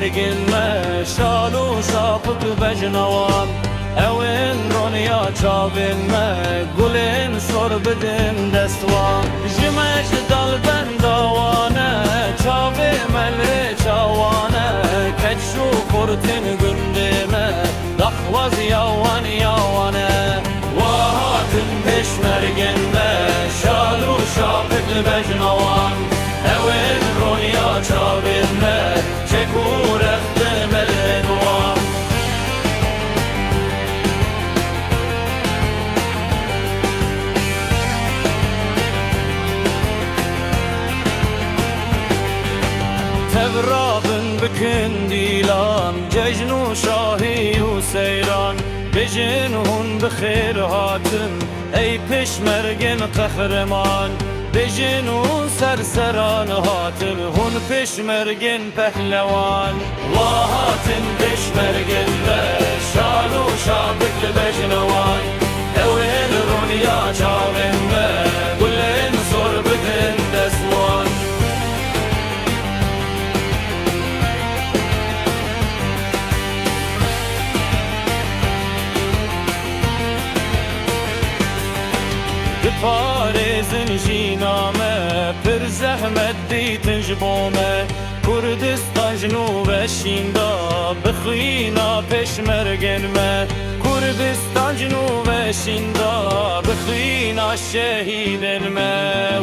پشمرگن ما شالو شاپک بجنوان اوین رونیا چاوین ما گلین سر بدن دستوان جمعش دل بندوانه چاوی ملر چاوانه کچو کرتن گنده ما دخواز یوان یوانه واهاتن پشمرگن ما شالو شاپک بجنوان اوین رونیا چاوین ما چکو رخت ملنوان تبرابن بکن دیلان ججن و شاهی و سیران بجن هون بخیر هاتن ای پشمرگن قهرمان بجن و سرسران هاتن هون پشمرگن پهلوان واهاتن پشمرگن شال و شابک بجنوان اوین رونیا چاوین گلین سر بدن دستوان پارێزن ژینامە پر زەحمەت دیتن ji بۆ me کوردستان جنوبەشیندا بخوینا پێشمەرگن me کوردستان جنوبەشیندا بخوینا شەهیدن me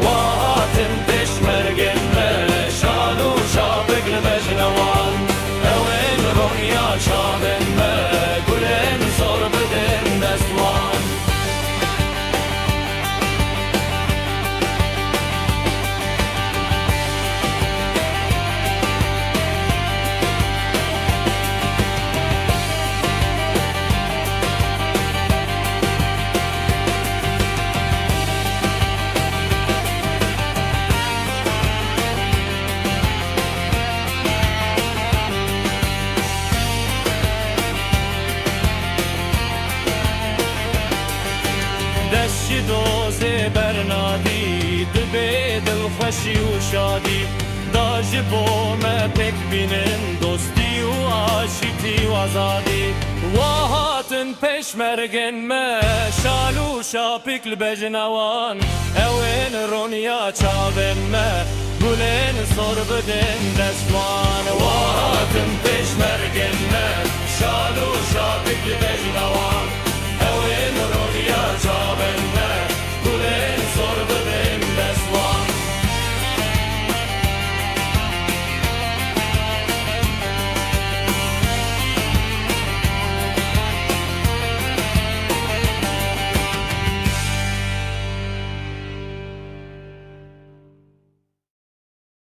وهاتن پێشمەرگن me شال و شابک بەجنەوان ئەوێن ڕۆنیا چاوێن me گولێن زۆر بدن دەستوان دشت دوز برنادی دبی دلخوشی و شادی داج بوم پک بینن دوستی و عاشقی و آزادی واهاتن پشمرگن ما شالو شاپک لبجنوان اوین رونیا چاوین ما گلین سر بدن دستوان واهاتن پشمرگن ما